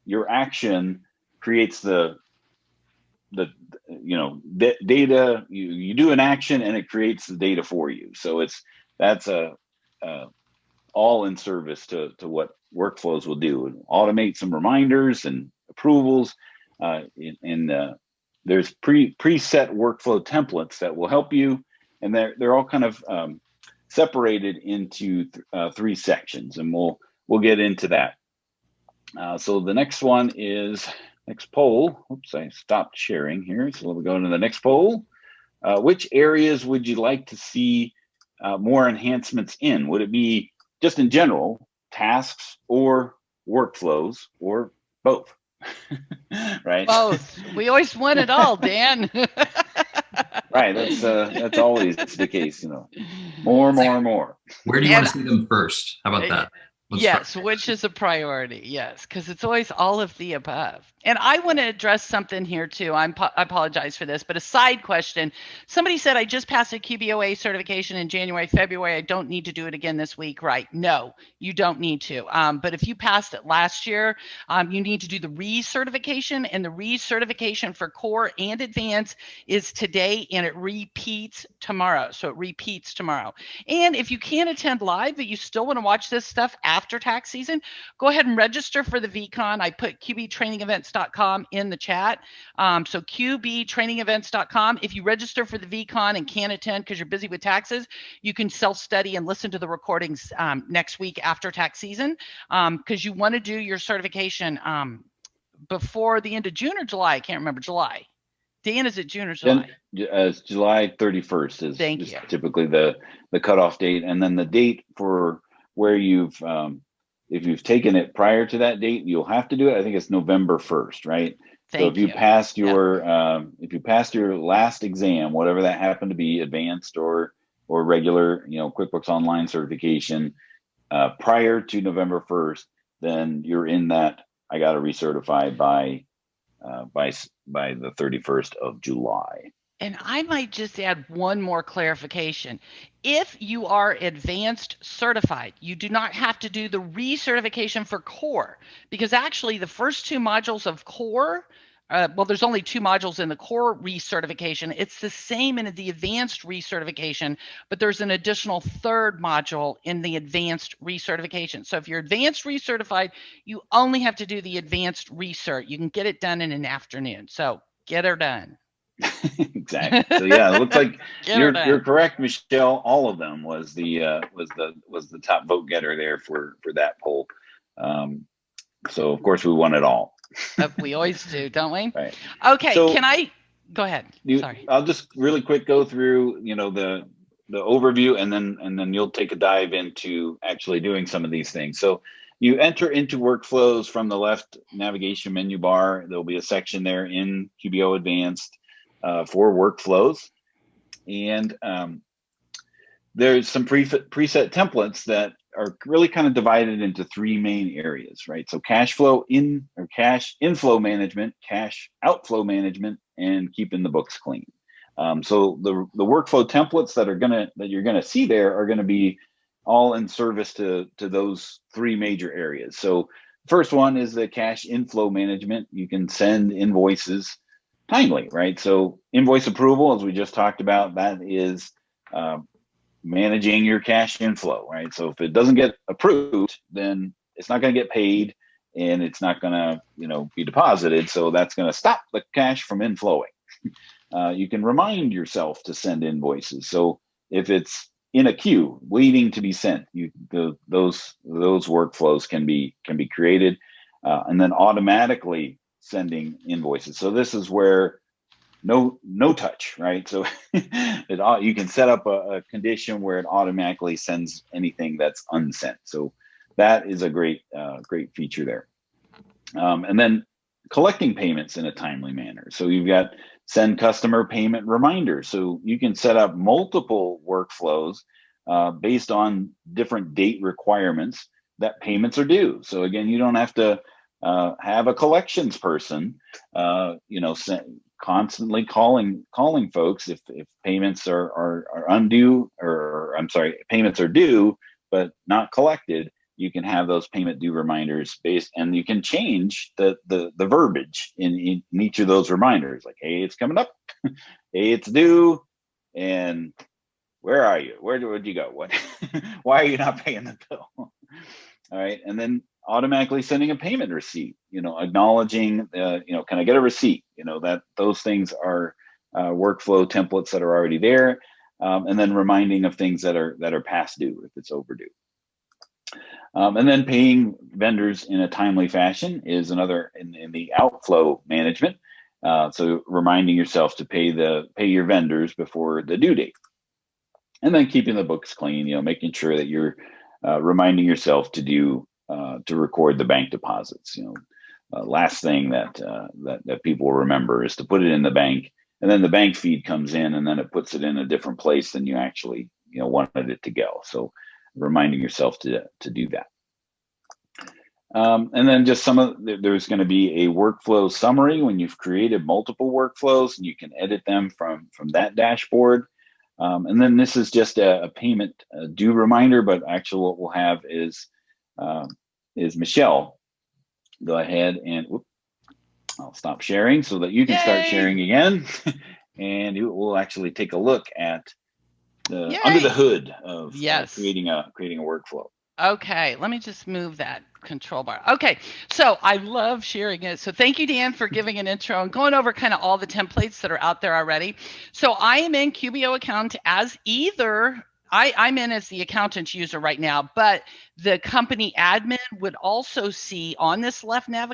your action creates the data. You do an action and it creates the data for you. So that's all in service to what workflows will do, and automate some reminders and approvals. There's preset workflow templates that will help you, and they're all kind of separated into 3 sections, and we'll get into that. So the next one is next poll. Oops, I stopped sharing here. So we'll go to the next poll. Which areas would you like to see more enhancements in? Would it be just in general, tasks or workflows, or both? Right? Both. We always want it all, Dan. Right. That's always the case. More. Where do you want to see them first? How about that? Yes, which is a priority. Yes, because it's always all of the above. And I want to address something here too. I apologize for this, but a side question. Somebody said, I just passed a QBOA certification in January, February. I don't need to do it again this week, right? No, you don't need to. But if you passed it last year, you need to do the recertification, and the recertification for core and advanced is today, and it repeats tomorrow. So it repeats tomorrow. And if you can't attend live, but you still want to watch this stuff after tax season, go ahead and register for the VCon. I put QBtrainingevents.com in the chat. So QBtrainingevents.com. If you register for the VCon and can't attend because you're busy with taxes, you can self-study and listen to the recordings next week after tax season, because you want to do your certification before the end of June or July. I can't remember. July. Dan, is it June or July? July 31st is typically the cutoff date. And then the date for where if you've taken it prior to that date, you'll have to do it. I think it's November 1st, right? So if you passed your last exam, whatever that happened to be, advanced or regular, QuickBooks Online certification, prior to November 1st, then you're in that. I got to recertify by the 31st of July. And I might just add one more clarification. If you are advanced certified, you do not have to do the recertification for core, because actually the first 2 modules of core, there's only 2 modules in the core recertification. It's the same in the advanced recertification, but there's an additional 3rd module in the advanced recertification. So if you're advanced recertified, you only have to do the advanced recert. You can get it done in an afternoon. So get her done. Exactly. So yeah, it looks like you're correct, Michelle. All of them was the top vote getter there for that poll. So of course we won it all. We always do, don't we? Right. Okay. So can I go ahead? Sorry. I'll just really quick go through the overview, and then you'll take a dive into actually doing some of these things. So you enter into workflows from the left navigation menu bar. There'll be a section there in QBO Advanced for workflows, and there's some preset templates that are really kind of divided into 3 main areas, right? So cash inflow management, cash outflow management, and keeping the books clean. So the workflow templates that you're gonna see there are gonna be all in service to those 3 major areas. So first one is the cash inflow management. You can send invoices timely, right? So invoice approval, as we just talked about, that is managing your cash inflow, right? So if it doesn't get approved, then it's not going to get paid, and it's not going to, be deposited. So that's going to stop the cash from inflowing. You can remind yourself to send invoices. So if it's in a queue waiting to be sent, those workflows can be created, and then automatically sending invoices. So this is where no touch, right? So you can set up a condition where it automatically sends anything that's unsent. So that is a great feature there. And then collecting payments in a timely manner. So you've got send customer payment reminders. So you can set up multiple workflows based on different date requirements that payments are due. So again, you don't have to have a collections person, constantly calling folks if payments are undue, or I'm sorry, payments are due but not collected. You can have those payment due reminders based, and you can change the verbiage in each of those reminders. Like, hey, it's coming up. Hey, it's due. And where are you? Where'd you go? What? Why are you not paying the bill? All right. And then automatically sending a payment receipt, acknowledging, can I get a receipt? That those things are workflow templates that are already there. And then reminding of things that are past due if it's overdue. And then paying vendors in a timely fashion is another in the outflow management. So reminding yourself to pay your vendors before the due date. And then keeping the books clean, making sure that you're reminding yourself to record the bank deposits. Last thing that people will remember is to put it in the bank, and then the bank feed comes in, and then it puts it in a different place than you actually wanted it to go. So reminding yourself to do that. And then just there's going to be a workflow summary when you've created multiple workflows, and you can edit them from that dashboard. And then this is just a payment due reminder, but actually what we'll have is Michelle go ahead and I'll stop sharing so that you can start sharing again, and we'll actually take a look at under the hood of creating a workflow. Okay, let me just move that control bar. Okay, so I love sharing it. So thank you, Dan, for giving an intro and going over kind of all the templates that are out there already. So I am in QBO account as I'm in as the accountant user right now, but the company admin would also see on this left nav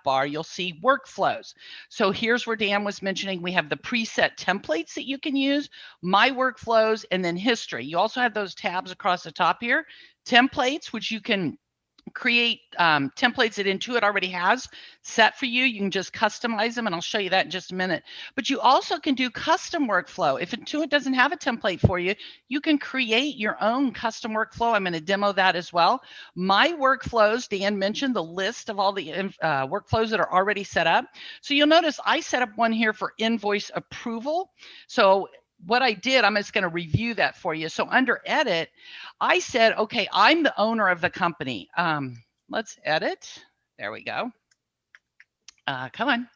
bar, you'll see workflows. So here's where Dan was mentioning we have the preset templates that you can use, my workflows, and then history. You also have those tabs across the top here, templates, which you can create templates that Intuit already has set for you. You can just customize them, and I'll show you that in just a minute. But you also can do custom workflow. If Intuit doesn't have a template for you, you can create your own custom workflow. I'm going to demo that as well. My workflows, Dan mentioned the list of all the workflows that are already set up. So you'll notice I set up one here for invoice approval. So what I did, I'm just going to review that for you. So under edit, I said, okay, I'm the owner of the company. Let's edit. There we go. Come on.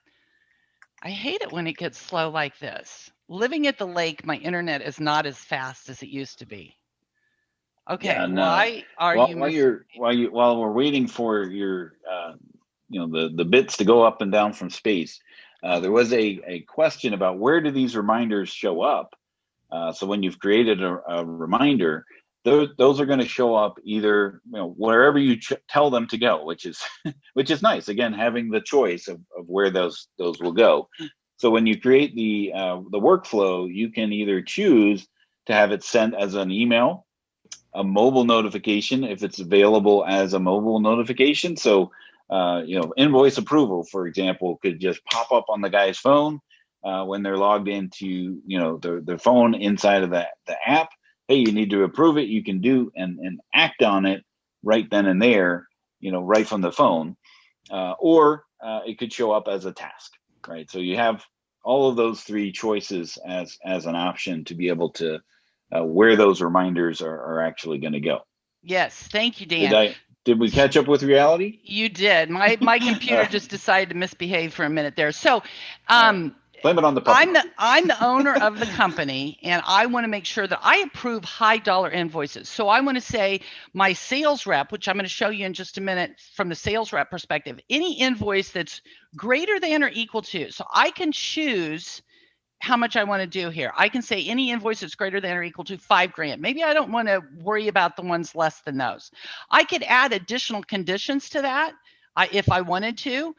I hate it when it gets slow like this. Living at the lake, my internet is not as fast as it used to be. Okay, while we're waiting for your the bits to go up and down from space, there was a question about where do these reminders show up. So when you've created a reminder, those are going to show up either wherever you tell them to go, which is nice. Again, having the choice of where those will go. So when you create the workflow, you can either choose to have it sent as an email, a mobile notification if it's available as a mobile notification. So invoice approval, for example, could just pop up on the guy's phone when they're logged into their phone inside of the app. Hey, you need to approve it. You can do and act on it right then and there, right from the phone, or it could show up as a task, right? So you have all of those three choices as an option to be able to where those reminders are actually going to go. Yes, thank you, Dan. Did we catch up with reality? You did. My computer just decided to misbehave for a minute there. So, blame it on the puppy. I'm the owner of the company, and I want to make sure that I approve high dollar invoices. So I want to say my sales rep, which I'm going to show you in just a minute from the sales rep perspective, any invoice that's greater than or equal to. So I can choose how much I want to do here. I can say any invoice that's greater than or equal to $5,000. Maybe I don't want to worry about the ones less than those. I could add additional conditions to that. if I wanted to.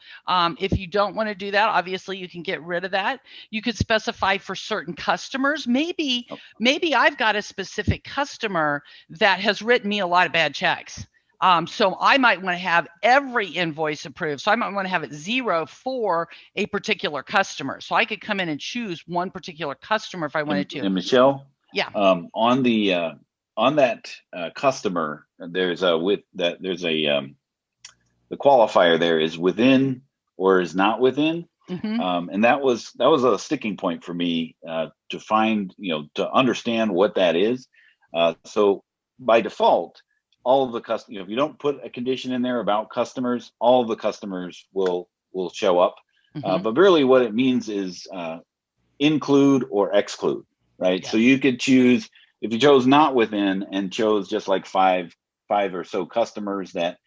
If you don't want to do that, obviously you can get rid of that. You could specify for certain customers. Maybe I've got a specific customer that has written me a lot of bad checks. So I might want to have every invoice approved. So I might want to have it 0 for a particular customer. So I could come in and choose one particular customer if I wanted to. And Michelle, yeah, on that customer, there's the qualifier there is within or is not within. Mm-hmm. And that was a sticking point for me to find, to understand what that is. So by default, all of the customers, if you don't put a condition in there about customers, all of the customers will show up. Mm-hmm. But really what it means is include or exclude, right? Yeah. So you could choose, if you chose not within and chose just like five or so customers that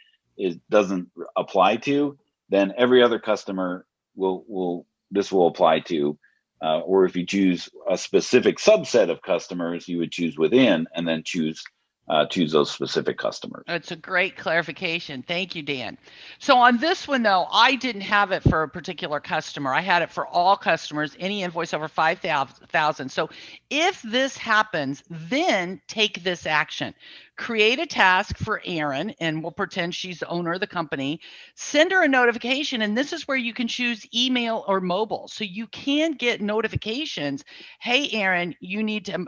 doesn't apply to, then every other customer will apply to. Or if you choose a specific subset of customers, you would choose within and then choose those specific customers. It's a great clarification. Thank you, Dan. So on this one, though, I didn't have it for a particular customer. I had it for all customers, any invoice over 5,000. So if this happens, then take this action. Create a task for Erin, and we'll pretend she's the owner of the company. Send her a notification, and this is where you can choose email or mobile. So you can get notifications. Hey, Erin, you need to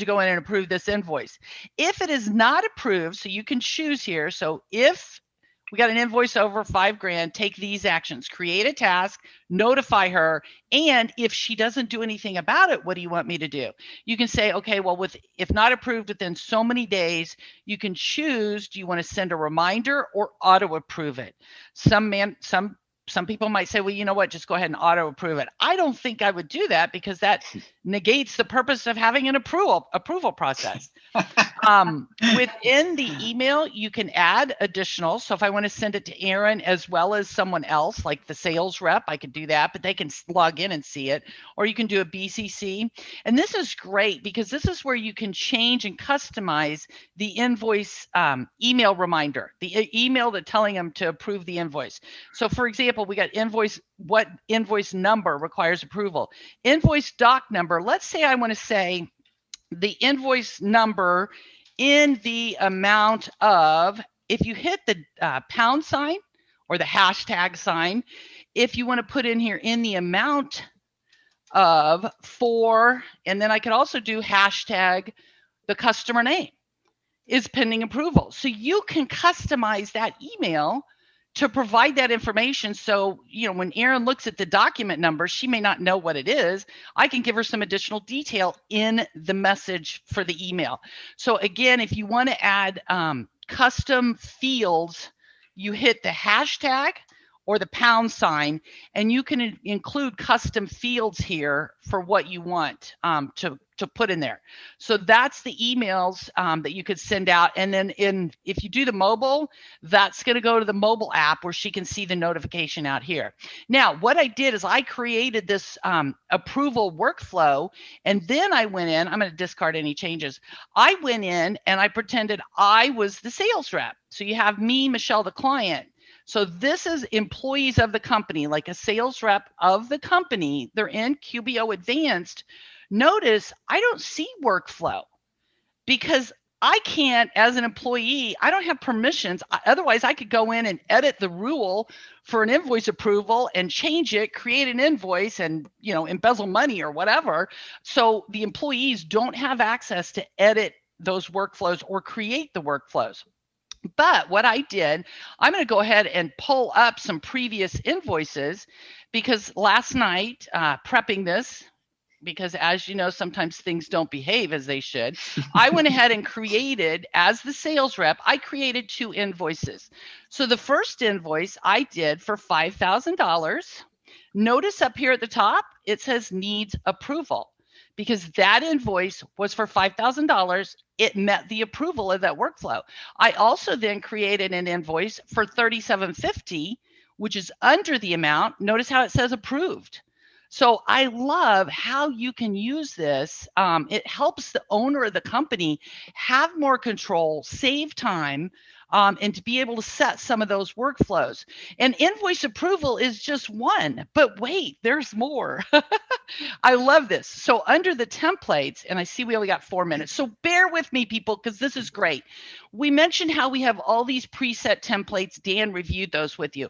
go in and approve this invoice. If it is not approved, so you can choose here. So if we got an invoice over $5,000, take these actions: create a task, notify her, and if she doesn't do anything about it, what do you want me to do? You can say, okay, well, if not approved within so many days, you can choose, do you want to send a reminder or auto approve it? Some people might say, well, you know what, just go ahead and auto approve it. I don't think I would do that because that negates the purpose of having an approval process. Within the email, you can add additional. So if I want to send it to Erin as well as someone else, like the sales rep, I could do that, but they can log in and see it. Or you can do a BCC. And this is great because this is where you can change and customize the invoice email reminder, the email that telling them to approve the invoice. So for example, we got what invoice number requires approval. Invoice doc number, let's say I want to say the invoice number in the amount of, if you hit the pound sign or the hashtag sign, if you want to put in here in the amount of for, and then I could also do hashtag the customer name is pending approval. So you can customize that email to provide that information. So, when Erin looks at the document number, she may not know what it is. I can give her some additional detail in the message for the email. So again, if you want to add custom fields, you hit the hashtag or the pound sign, and you can include custom fields here for what you want to put in there. So that's the emails that you could send out. And then if you do the mobile, that's going to go to the mobile app where she can see the notification out here. Now, what I did is I created this approval workflow, and then I went in, I'm going to discard any changes. I went in and I pretended I was the sales rep. So you have me, Michelle, the client. So this is employees of the company, like a sales rep of the company. They're in QBO Advanced. Notice I don't see workflow because I can't, as an employee, I don't have permissions. Otherwise, I could go in and edit the rule for an invoice approval and change it, create an invoice and, embezzle money or whatever. So the employees don't have access to edit those workflows or create the workflows. But what I did, I'm going to go ahead and pull up some previous invoices because last night, prepping this, because as you know, sometimes things don't behave as they should, I went ahead and created, as the sales rep, I created 2 invoices. So the first invoice I did for $5,000. Notice up here at the top, it says needs approval. Because that invoice was for $5,000, it met the approval of that workflow. I also then created an invoice for $3,750, which is under the amount. Notice how it says approved. So I love how you can use this. It helps the owner of the company have more control, save time. and to be able to set some of those workflows. And invoice approval is just one, but wait, there's more. I love this. So under the templates, and I see we only got 4 minutes, so bear with me, people, because this is great. We mentioned how we have all these preset templates. Dan reviewed those with you.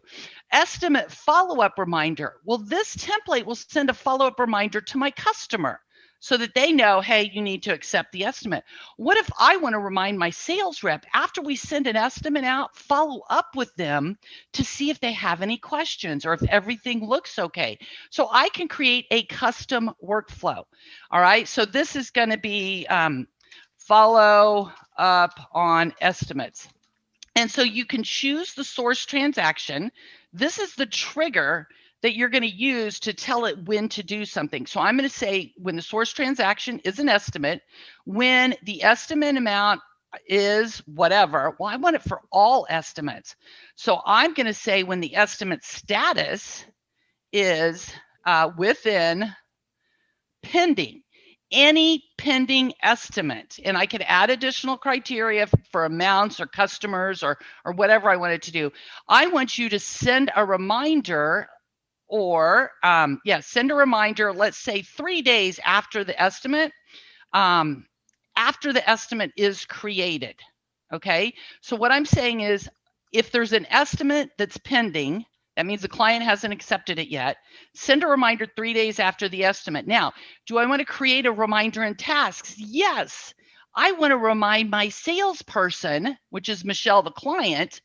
Estimate follow-up reminder. Well, this template will send a follow-up reminder to my customer so that they know, hey, you need to accept the estimate. What if I want to remind my sales rep after we send an estimate out, follow up with them to see if they have any questions or if everything looks okay? So I can create a custom workflow. All right, so this is going to be follow up on estimates. And so you can choose the source transaction. This is the trigger that you're going to use to tell it when to do something. So I'm going to say when the source transaction is an estimate, when the estimate amount is whatever. Well, I want it for all estimates. So I'm going to say when the estimate status is within pending, any pending estimate. And I could add additional criteria for amounts or customers or whatever I wanted to do. I want you to send a reminder or send a reminder, let's say 3 days after the estimate is created. Okay, so what I'm saying is if there's an estimate that's pending, that means the client hasn't accepted it yet, send a reminder 3 days after the estimate. Now, do I want to create a reminder in tasks? Yes. I want to remind my salesperson, which is Michelle, the client,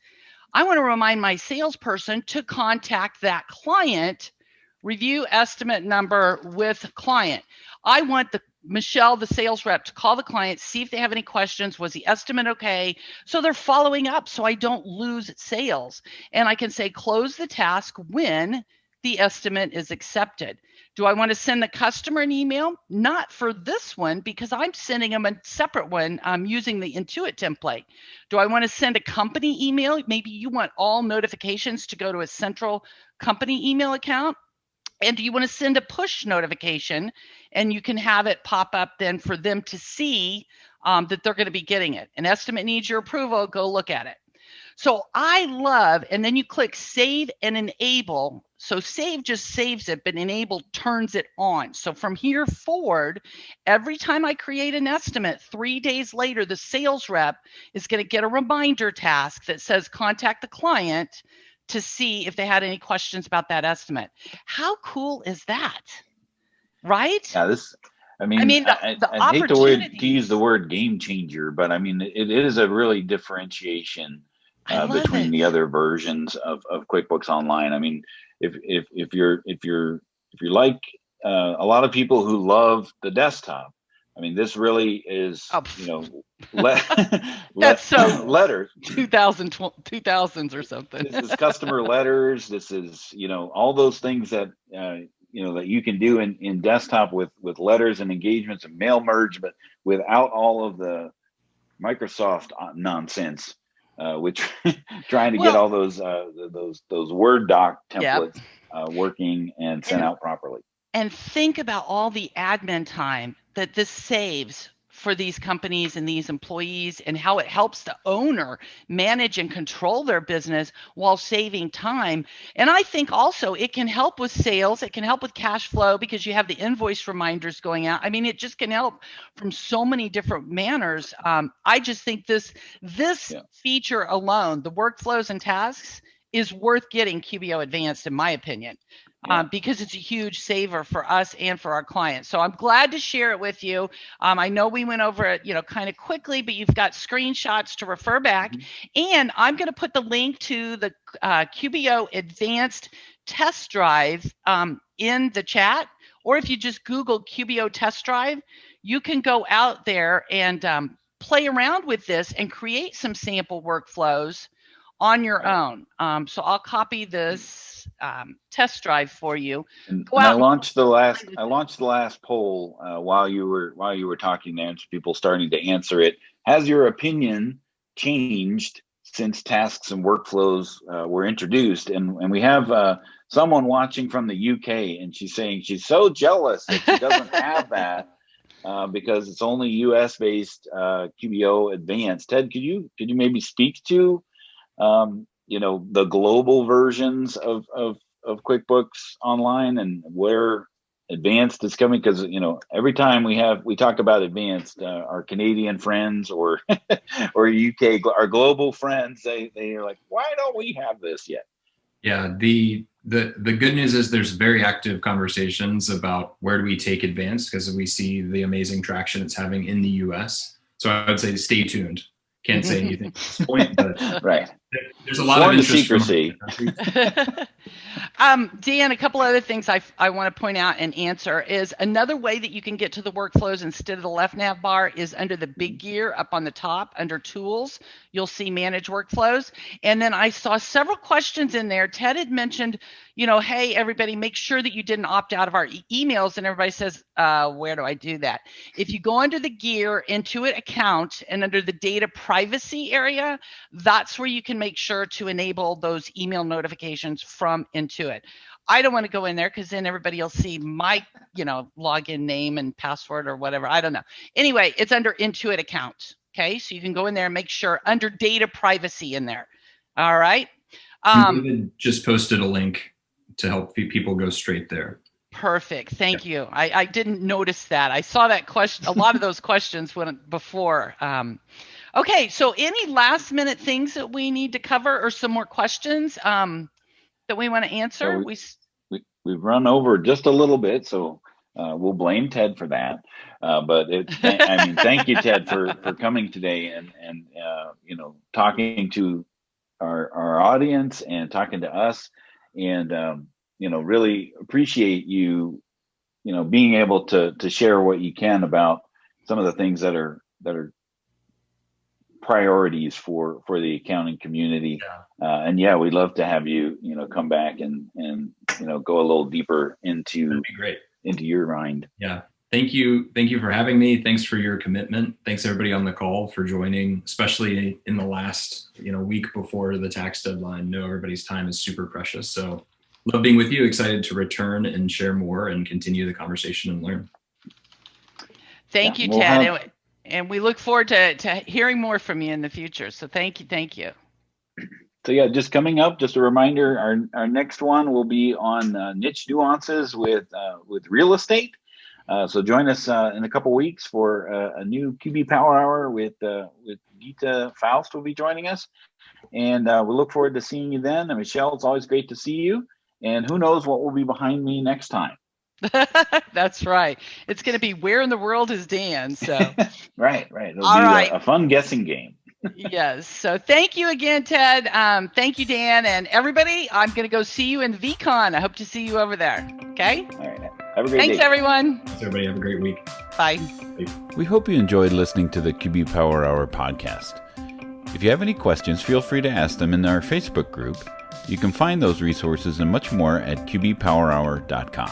I want to remind my salesperson to contact that client, review estimate number with client. I want Michelle, the sales rep, to call the client, see if they have any questions. Was the estimate okay? So they're following up so I don't lose sales. And I can say close the task when the estimate is accepted. Do I want to send the customer an email? Not for this one because I'm sending them a separate one. I'm using the Intuit template. Do I want to send a company email? Maybe you want all notifications to go to a central company email account. And do you want to send a push notification and you can have it pop up then for them to see that they're going to be getting it. An estimate needs your approval, go look at it. So I love, and then you click save and enable. So save just saves it, but enable turns it on. So from here forward, every time I create an estimate, 3 days later, the sales rep is going to get a reminder task that says contact the client to see if they had any questions about that estimate. How cool is that? Right? Yeah, I hate to use the word game changer, but I mean, it is a really differentiation between the other versions of QuickBooks Online. I mean, if you're like a lot of people who love the desktop, I mean, this really is, that's so letters, 2000s or something. This is customer letters. This is, all those things that, that you can do in desktop with letters and engagements and mail merge, but without all of the Microsoft nonsense, which trying to get all those Word doc templates working and sent out properly. And think about all the admin time that this saves for these companies and these employees and how it helps the owner manage and control their business while saving time. And I think also it can help with sales. It can help with cash flow because you have the invoice reminders going out. I mean, it just can help from so many different manners. I just think this feature alone, the workflows and tasks, is worth getting QBO Advanced in my opinion. Because it's a huge saver for us and for our clients. So I'm glad to share it with you. I know we went over it, kind of quickly, but you've got screenshots to refer back. Mm-hmm. And I'm going to put the link to the QBO Advanced Test Drive in the chat. Or if you just Google QBO Test Drive, you can go out there and play around with this and create some sample workflows on your own. So I'll copy this test drive for you. And I launched the last poll while you were talking there, and people starting to answer it. Has your opinion changed since tasks and workflows were introduced? And we have someone watching from the UK, and she's saying she's so jealous that she doesn't have that. because it's only U.S. based QBO Advanced. Ted, could you maybe speak to the global versions of QuickBooks Online and where Advanced is coming? Because every time we talk about Advanced, our Canadian friends or or UK, our global friends, they are like, why don't we have this yet? Yeah, the good news is there's very active conversations about where do we take Advanced, because we see the amazing traction it's having in the US. So I would say stay tuned. Can't say anything at this point, but right. There's a lot of interest secrecy. Dan, a couple other things I want to point out and answer is another way that you can get to the workflows instead of the left nav bar is under the big gear up on the top under tools. You'll see manage workflows. And then I saw several questions in there. Ted had mentioned, hey, everybody, make sure that you didn't opt out of our emails. And everybody says, where do I do that? If you go under the gear Intuit account and under the data privacy area, that's where you can make sure to enable those email notifications from Intuit. I don't want to go in there because then everybody will see my, login name and password or whatever. I don't know. Anyway, it's under Intuit account. Okay, so you can go in there and make sure under data privacy in there. All right. David just posted a link to help people go straight there. Perfect. Thank you. I didn't notice that. I saw that question. A lot of those questions went before. Okay, so any last minute things that we need to cover or some more questions that we want to answer? So we've run over just a little bit, so we'll blame Ted for that. But thank you, Ted, for coming today and talking to our audience and talking to us, and really appreciate you being able to share what you can about some of the things that are priorities for the accounting community. And we'd love to have you come back and go a little deeper into That'd be great. Into your mind. Yeah. Thank you for having me. Thanks for your commitment. Thanks everybody on the call for joining, especially in the last week before the tax deadline. Know everybody's time is super precious. So love being with you. Excited to return and share more and continue the conversation and learn. Thank you, Ted. And we look forward to hearing more from you in the future. So thank you. So just coming up, just a reminder, our next one will be on niche nuances with real estate. So join us in a couple weeks for a new QB Power Hour with Gita Faust will be joining us. And we'll look forward to seeing you then. And Michelle, it's always great to see you. And who knows what will be behind me next time. That's right. It's going to be Where in the World is Dan? So right. It'll be a fun guessing game. Yes. So thank you again, Ted. Thank you, Dan, and everybody. I'm going to go see you in VCon. I hope to see you over there. Okay. All right. Have a great Thanks, day. everyone. Thanks, everybody. Have a great week. Bye. We hope you enjoyed listening to the QB Power Hour podcast. If you have any questions, feel free to ask them in our Facebook group. You can find those resources and much more at qbpowerhour.com.